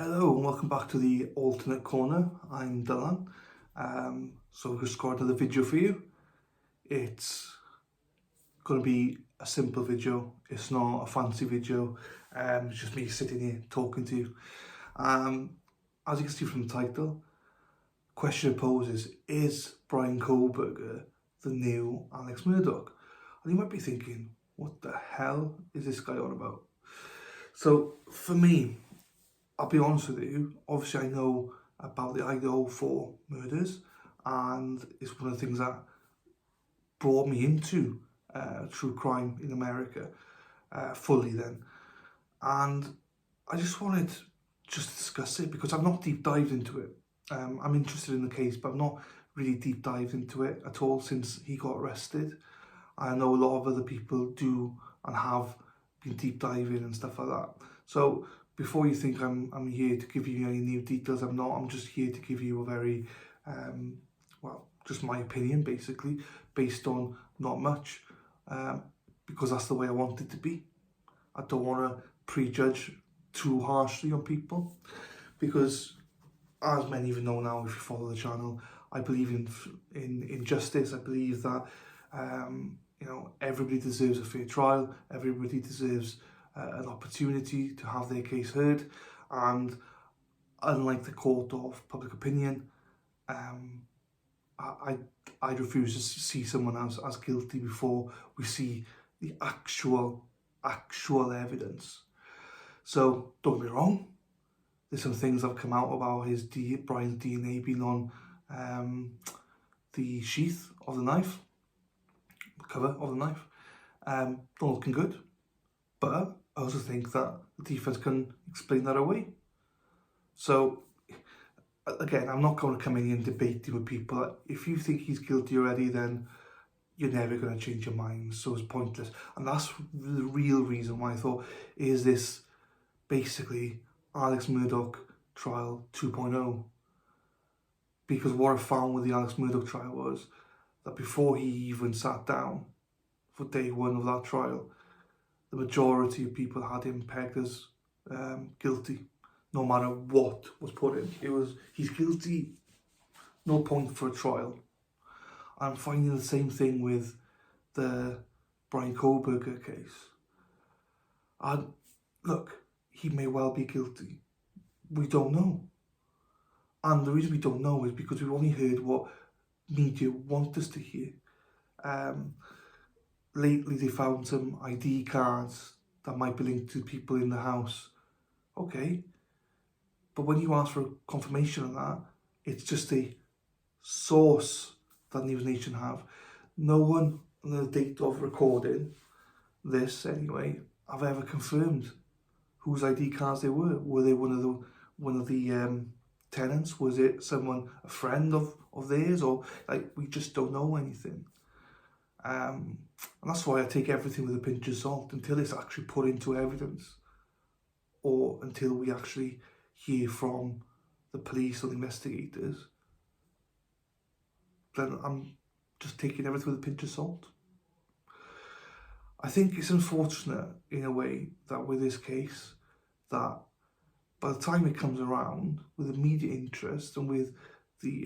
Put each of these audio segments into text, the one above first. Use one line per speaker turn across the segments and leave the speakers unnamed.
Hello and welcome back to the alternate corner. I'm Dylan. So I've just got another video for you. It's going to be a simple video. It's not a fancy video. It's just me sitting here talking to you. As you can see from the title, the question it poses is Bryan Kohberger the new Alex Murdaugh? And you might be thinking, what the hell is this guy on about? So for me, I'll be honest with you, obviously I know about the Idaho 4 murders, and it's one of the things that brought me into true crime in America fully then. And I just wanted to discuss it because I've not deep dived into it. I'm interested in the case, but I've not really deep dived into it at all since he got arrested. I know a lot of other people do and have been deep diving and stuff like that. So before you think I'm here to give you any new details, I'm not. I'm just here to give you a very, just my opinion basically, based on not much, because that's the way I want it to be. I don't want to prejudge too harshly on people, because as many of you know now, if you follow the channel, I believe in justice. I believe that everybody deserves a fair trial. Everybody deserves an opportunity to have their case heard, and unlike the court of public opinion, I refuse to see someone as guilty before we see the actual evidence. So don't get me wrong, there's some things that have come out about Bryan's DNA being on the sheath of the knife, the cover of the knife. Not looking good, but I also think that the defence can explain that away. So again, I'm not going to come in here and debate with people. If you think he's guilty already, then you're never going to change your mind, so it's pointless. And that's the real reason why I thought, is this basically Alex Murdaugh trial 2.0? Because what I found with the Alex Murdaugh trial was that before he even sat down for day one of that trial, the majority of people had him pegged as guilty, no matter what was put in. It was, he's guilty, no point for a trial. I'm finding the same thing with the Bryan Kohberger case. And look, he may well be guilty. We don't know. And the reason we don't know is because we've only heard what media want us to hear. Lately they found some ID cards that might be linked to people in the house. Okay, but when you ask for confirmation of that, it's just a source that News Nation have. No one on the date of recording this anyway have ever confirmed whose ID cards they were. Were they one of the tenants? Was it someone, a friend of theirs? Or we just don't know anything. And that's why I take everything with a pinch of salt until it's actually put into evidence, or until we actually hear from the police or the investigators. Then I'm just taking everything with a pinch of salt. I think it's unfortunate in a way that with this case, that by the time it comes around, with the media interest and with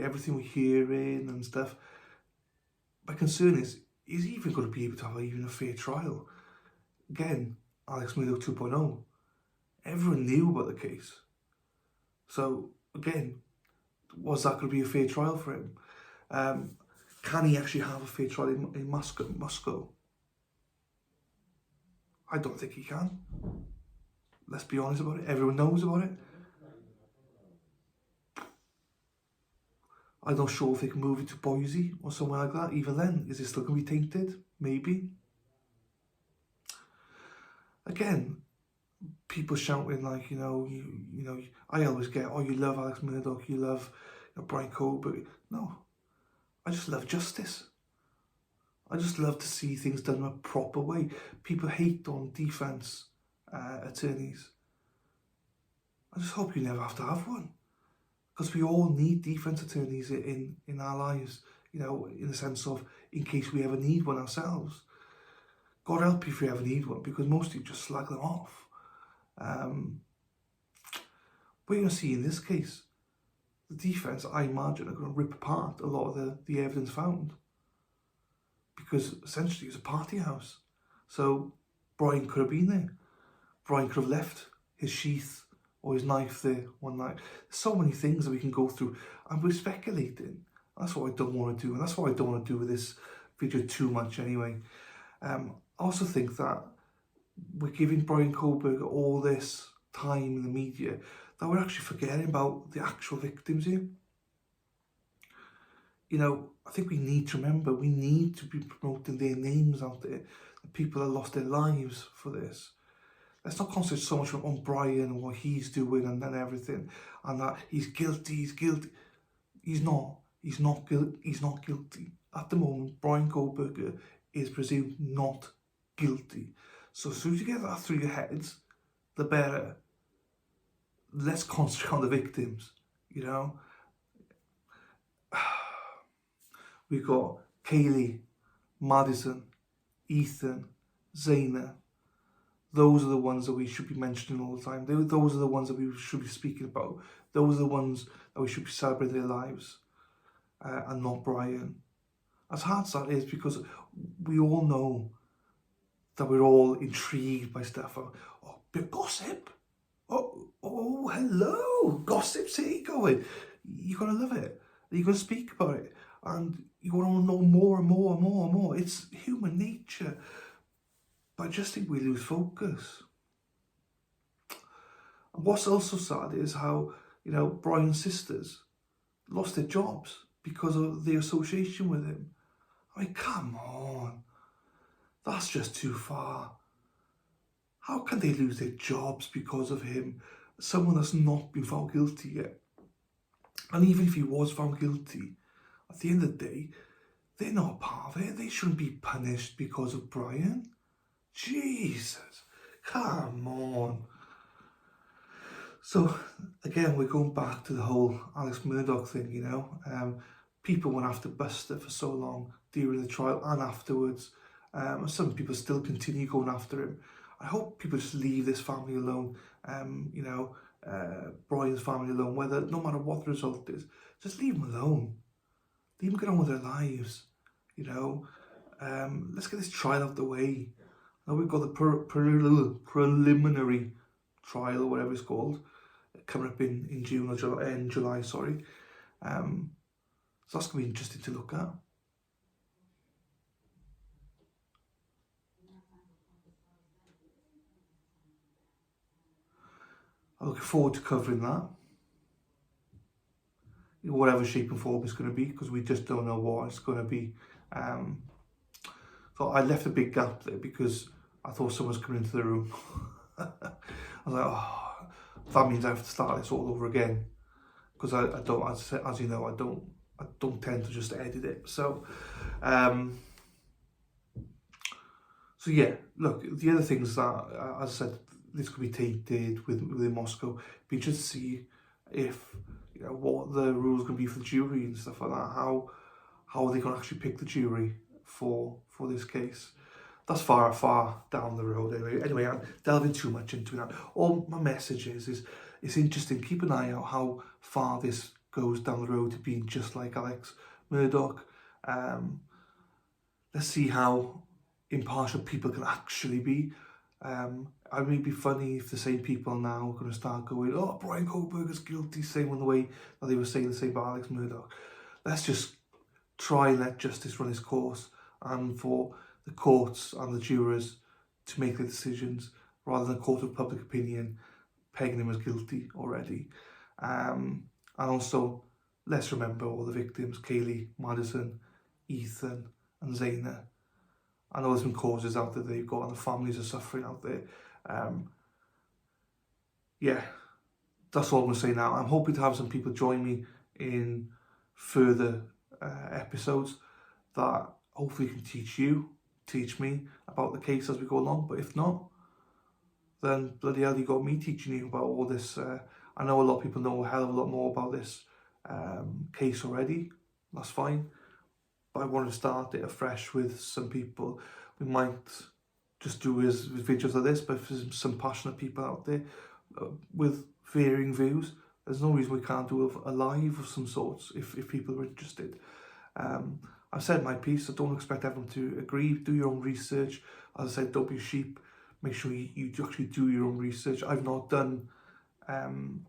everything we're hearing and stuff, my concern is he even going to be able to have even a fair trial? Again, Alex Murdaugh 2.0. Everyone knew about the case. So again, was that going to be a fair trial for him? Can he actually have a fair trial in Moscow? I don't think he can. Let's be honest about it. Everyone knows about it. I'm not sure if they can move it to Boise or somewhere like that. Even then, is it still going to be tainted? Maybe. Again, people shouting like, I always get, oh, you love Alex Murdaugh, you love Bryan Kohberger. No, I just love justice. I just love to see things done in a proper way. People hate on defence attorneys. I just hope you never have to have one, because we all need defence attorneys in our lives, in the sense of, in case we ever need one ourselves. God help you if you ever need one, because most of you just slag them off. But what you're going to see in this case, the defence, I imagine, are going to rip apart a lot of the evidence found. Because essentially it's a party house. So Bryan could have been there. Bryan could have left his sheath or his knife there one night. There's so many things that we can go through, and we're speculating. That's what I don't want to do, and that's what I don't want to do with this video too much anyway. I also think that we're giving Bryan Kohberger all this time in the media that we're actually forgetting about the actual victims here. You know, I think we need to remember, we need to be promoting their names out there, the people that lost their lives for this. Let's not concentrate so much on Bryan and what he's doing and everything, and that he's guilty. He's not guilty. At the moment, Bryan Kohberger is presumed not guilty. So as soon as you get that through your heads, the better. Let's concentrate on the victims, you know. We've got Kaylee, Madison, Ethan, Zaina. Those are the ones that we should be mentioning all the time. Those are the ones that we should be speaking about. Those are the ones that we should be celebrating their lives, and not Bryan. As hard as that is, because we all know that we're all intrigued by stuff. Oh, bit of gossip. Oh, hello, gossip's here going. You're gonna love it. You're gonna speak about it, and you want to know more and more and more and more. It's human nature. But I just think we lose focus. And what's also sad is how, you know, Bryan's sisters lost their jobs because of their association with him. I mean, come on. That's just too far. How can they lose their jobs because of him? Someone that's not been found guilty yet. And even if he was found guilty, at the end of the day, they're not part of it. They shouldn't be punished because of Bryan. Jesus, come on. So, again, we're going back to the whole Alex Murdaugh thing, you know. People went after Buster for so long during the trial and afterwards. Some people still continue going after him. I hope people just leave this family alone, you know, Bryan's family alone, no matter what the result is. Just leave them alone. Leave them get on with their lives, you know. Let's get this trial out of the way. Now we've got the preliminary trial, or whatever it's called, coming up in June or in July, sorry. So that's going to be interesting to look at. I'm looking forward to covering that, in whatever shape and form it's going to be, because we just don't know what it's going to be. So I left a big gap there because I thought someone was coming into the room. I was like, oh, that means I have to start this all over again, because I don't, as you know, I don't tend to just edit it. So, so yeah. Look, the other things that, as I said, this could be tainted within Moscow. Be interested to see if, you know, what the rules are going to be for the jury and stuff like that. How are they going to actually pick the jury for this case? That's far down the road anyway. I'm delving too much into that. All my message is it's interesting. Keep an eye out how far this goes down the road to being just like Alex Murdaugh. Let's see how impartial people can actually be. I mean, it'd be funny if the same people now are going to start going, oh, Bryan Kohberger's guilty, same on the way that they were saying the same about Alex Murdaugh. Let's just try and let justice run its course, and for the courts and the jurors to make the decisions, rather than a court of public opinion pegging him as guilty already. And also, let's remember all the victims: Kaylee, Madison, Ethan and Zaina. I know there's been causes out there they've got, and the families are suffering out there. Yeah, that's all I'm going to say now. I'm hoping to have some people join me in further episodes that hopefully can teach me about the case as we go along. But if not, then bloody hell, you got me teaching you about all this. I know a lot of people know a hell of a lot more about this case already. That's fine. But I want to start it afresh with some people. We might just do videos like this, but if there's some passionate people out there with varying views, There's no reason we can't do a live of some sorts if people are interested. I've said my piece. I don't expect everyone to agree. Do your own research. As I said, don't be sheep. Make sure you actually do your own research. I've not done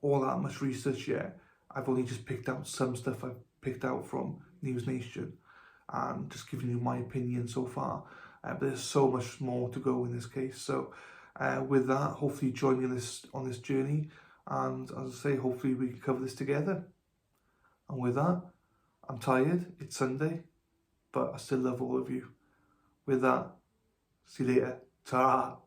all that much research yet. I've only just picked out some stuff I've picked out from News Nation and just giving you my opinion so far. But there's so much more to go in this case. So with that, hopefully you join me on this journey. And as I say, hopefully we can cover this together. And with that, I'm tired. It's Sunday, but I still love all of you. With that, see you later. Ta-ra.